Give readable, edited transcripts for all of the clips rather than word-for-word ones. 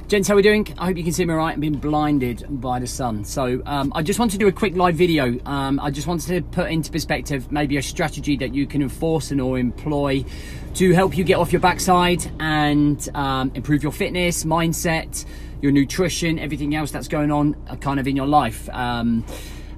Gents, how are we doing? I hope you can see me right. I'm being blinded by the sun. So I just want to do a quick live video. I just wanted to put into perspective maybe a strategy that you can enforce and or employ to help you get off your backside and improve your fitness, mindset, your nutrition, everything else that's going on kind of in your life.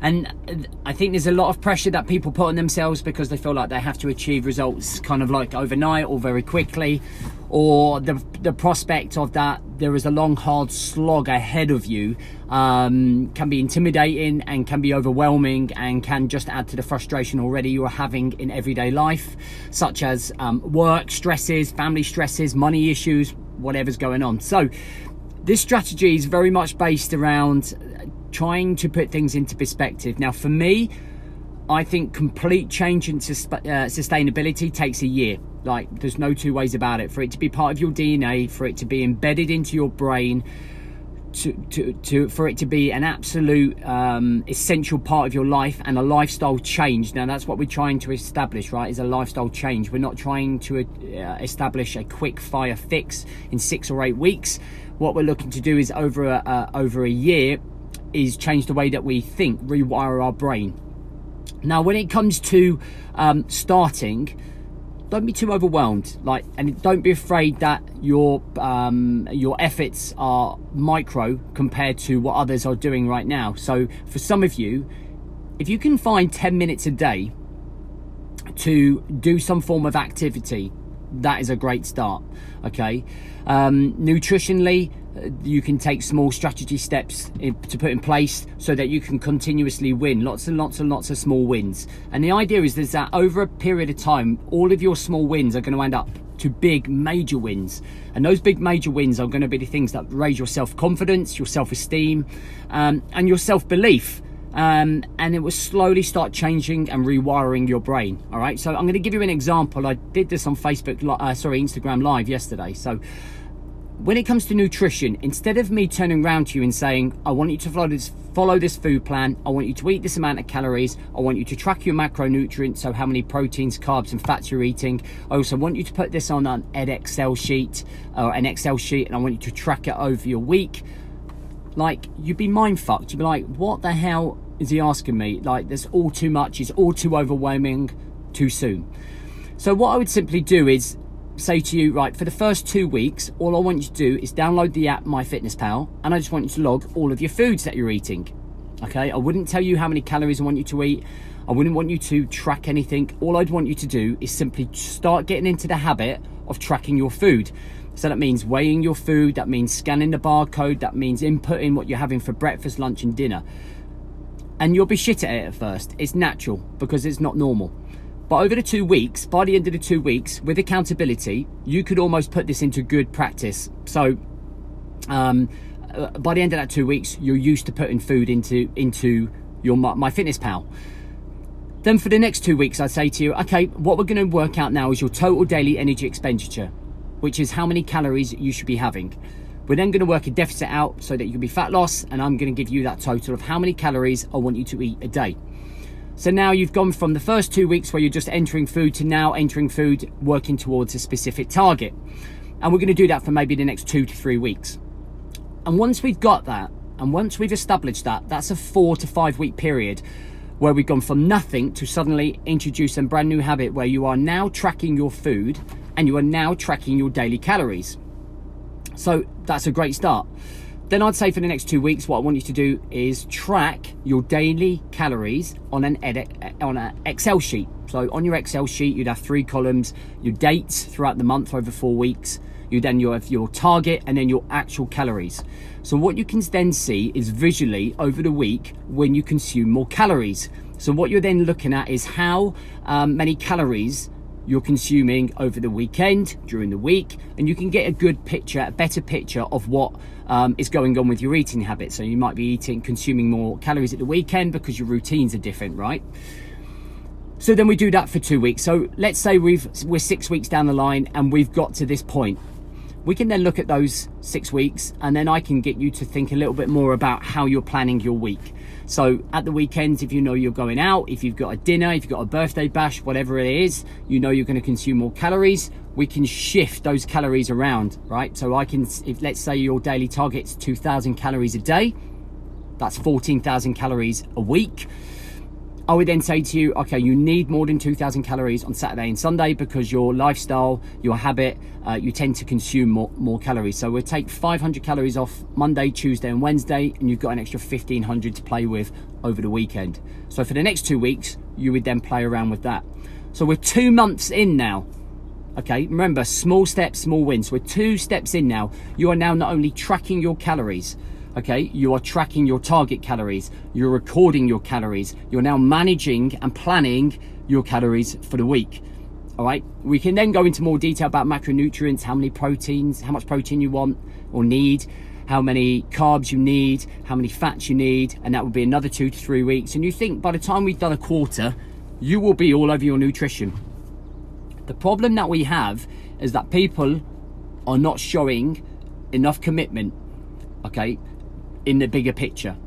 And I think there's a lot of pressure that people put on themselves because they feel like they have to achieve results kind of like overnight or very quickly, or the prospect of that there is a long hard slog ahead of you can be intimidating and can be overwhelming and can just add to the frustration already you are having in everyday life, such as work stresses, family stresses, money issues, whatever's going on. So this strategy is very much based around trying to put things into perspective. Now for me, I think complete change in sustainability takes a year. Like, there's no two ways about it. For it to be part of your DNA, for it to be embedded into your brain, for it to be an absolute essential part of your life and a lifestyle change. Now that's what we're trying to establish, right? Is a lifestyle change. We're not trying to establish a quick fire fix in 6 or 8 weeks. What we're looking to do is over a year is change the way that we think, rewire our brain. Now when it comes to starting, don't be too overwhelmed, and don't be afraid that your efforts are micro compared to what others are doing right now. So for some of you, if you can find 10 minutes a day to do some form of activity, that is a great start. Okay, nutritionally, you can take small strategy steps to put in place so that you can continuously win lots and lots and lots of small wins. And the idea is that over a period of time, all of your small wins are going to end up to big major wins, and those big major wins are going to be the things that raise your self-confidence, your self-esteem, and your self-belief. And it will slowly start changing and rewiring your brain. All right, so I'm going to give you an example. I did this on Instagram Live yesterday. So when it comes to nutrition, instead of me turning around to you and saying, I want you to follow this food plan, I want you to eat this amount of calories, I want you to track your macronutrients, so how many proteins, carbs and fats you're eating, I also want you to put this on an Excel sheet, and I want you to track it over your week. Like, you'd be mind fucked. You'd be like, what the hell is he asking me? Like, there's all too much, it's all too overwhelming too soon. So what I would simply do is say to you, right, for the first 2 weeks, all I want you to do is download the app MyFitnessPal, and I just want you to log all of your foods that you're eating. Okay, I wouldn't tell you how many calories I want you to eat. I wouldn't want you to track anything. All I'd want you to do is simply start getting into the habit of tracking your food. So that means weighing your food, that means scanning the barcode, that means inputting what you're having for breakfast, lunch and dinner. And you'll be shit at it at first. It's natural because it's not normal. But over the 2 weeks, by the end of the 2 weeks, with accountability, you could almost put this into good practice. So by the end of that 2 weeks, you're used to putting food into your MyFitnessPal. Then for the next 2 weeks, I'd say to you, okay, what we're going to work out now is your total daily energy expenditure, which is how many calories you should be having. We're then going to work a deficit out so that you can be fat loss, and I'm going to give you that total of how many calories I want you to eat a day. So now you've gone from the first 2 weeks where you're just entering food to now entering food, working towards a specific target. And we're going to do that for maybe the next 2 to 3 weeks. And once we've got that, and once we've established that, that's a 4 to 5 week period where we've gone from nothing to suddenly introduce a brand new habit where you are now tracking your food and you are now tracking your daily calories. So that's a great start. Then I'd say for the next 2 weeks, what I want you to do is track your daily calories on an Excel sheet. So on your Excel sheet, you'd have 3 columns, your dates throughout the month over 4 weeks. You have your target and then your actual calories. So what you can then see is visually over the week when you consume more calories. So what you're then looking at is how many calories you're consuming over the weekend, during the week, and you can get a good picture, a better picture of what is going on with your eating habits. So you might be consuming more calories at the weekend because your routines are different, right? So then we do that for 2 weeks. So let's say we're 6 weeks down the line and we've got to this point. We can then look at those 6 weeks, and then I can get you to think a little bit more about how you're planning your week. So at the weekends, if you know you're going out, if you've got a dinner, if you've got a birthday bash, whatever it is, you know you're going to consume more calories. we can shift those calories around, right? So I can, if let's say your daily target's 2,000 calories a day, that's 14,000 calories a week. I would then say to you, okay, you need more than 2,000 calories on Saturday and Sunday because your lifestyle, your habit, you tend to consume more calories. So we'll take 500 calories off Monday, Tuesday and Wednesday, and you've got an extra 1,500 to play with over the weekend. So for the next 2 weeks, you would then play around with that. So we're 2 months in now. Okay, remember, small steps, small wins. We're 2 steps in now. You are now not only tracking your calories, okay, you are tracking your target calories, you're recording your calories, you're now managing and planning your calories for the week. All right, we can then go into more detail about macronutrients, how many proteins, how much protein you want or need, how many carbs you need, how many fats you need, and that will be another 2 to 3 weeks. And you think by the time we've done a quarter, you will be all over your nutrition. The problem that we have is that people are not showing enough commitment, okay, in the bigger picture.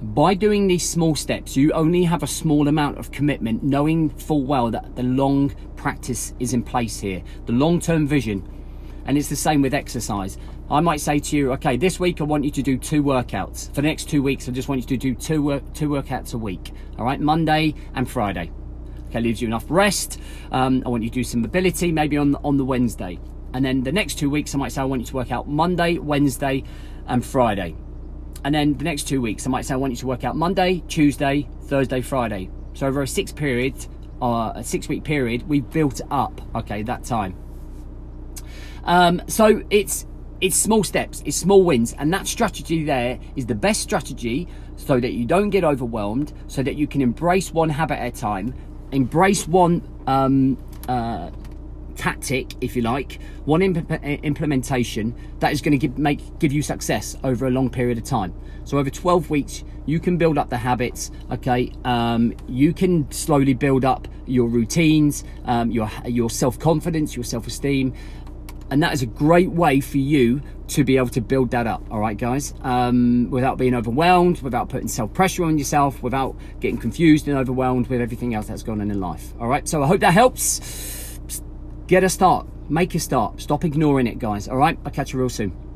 By doing these small steps, you only have a small amount of commitment, knowing full well that the long practice is in place here, the long-term vision. And it's the same with exercise. I might say to you, okay, this week I want you to do 2 workouts. For the next 2 weeks, I just want you to do two workouts a week. All right, Monday and Friday. Okay, leaves you enough rest. I want you to do some mobility, maybe on the Wednesday. And then the next 2 weeks, I might say I want you to work out Monday, Wednesday, and Friday. And then the next 2 weeks, I might say I want you to work out Monday, Tuesday, Thursday, Friday. So over a 6-week period, we've built up, okay, that time. So it's small steps, it's small wins, and that strategy there is the best strategy so that you don't get overwhelmed, so that you can embrace one habit at a time, embrace one tactic, if you like, one implementation that is going to give you success over a long period of time. So over 12 weeks, you can build up the habits, okay? You can slowly build up your routines, your self-confidence, your self-esteem, and that is a great way for you to be able to build that up, all right, guys? Without being overwhelmed, without putting self-pressure on yourself, without getting confused and overwhelmed with everything else that's going on in life, all right? So I hope that helps. Get a start, make a start, stop ignoring it, guys, all right? I'll catch you real soon.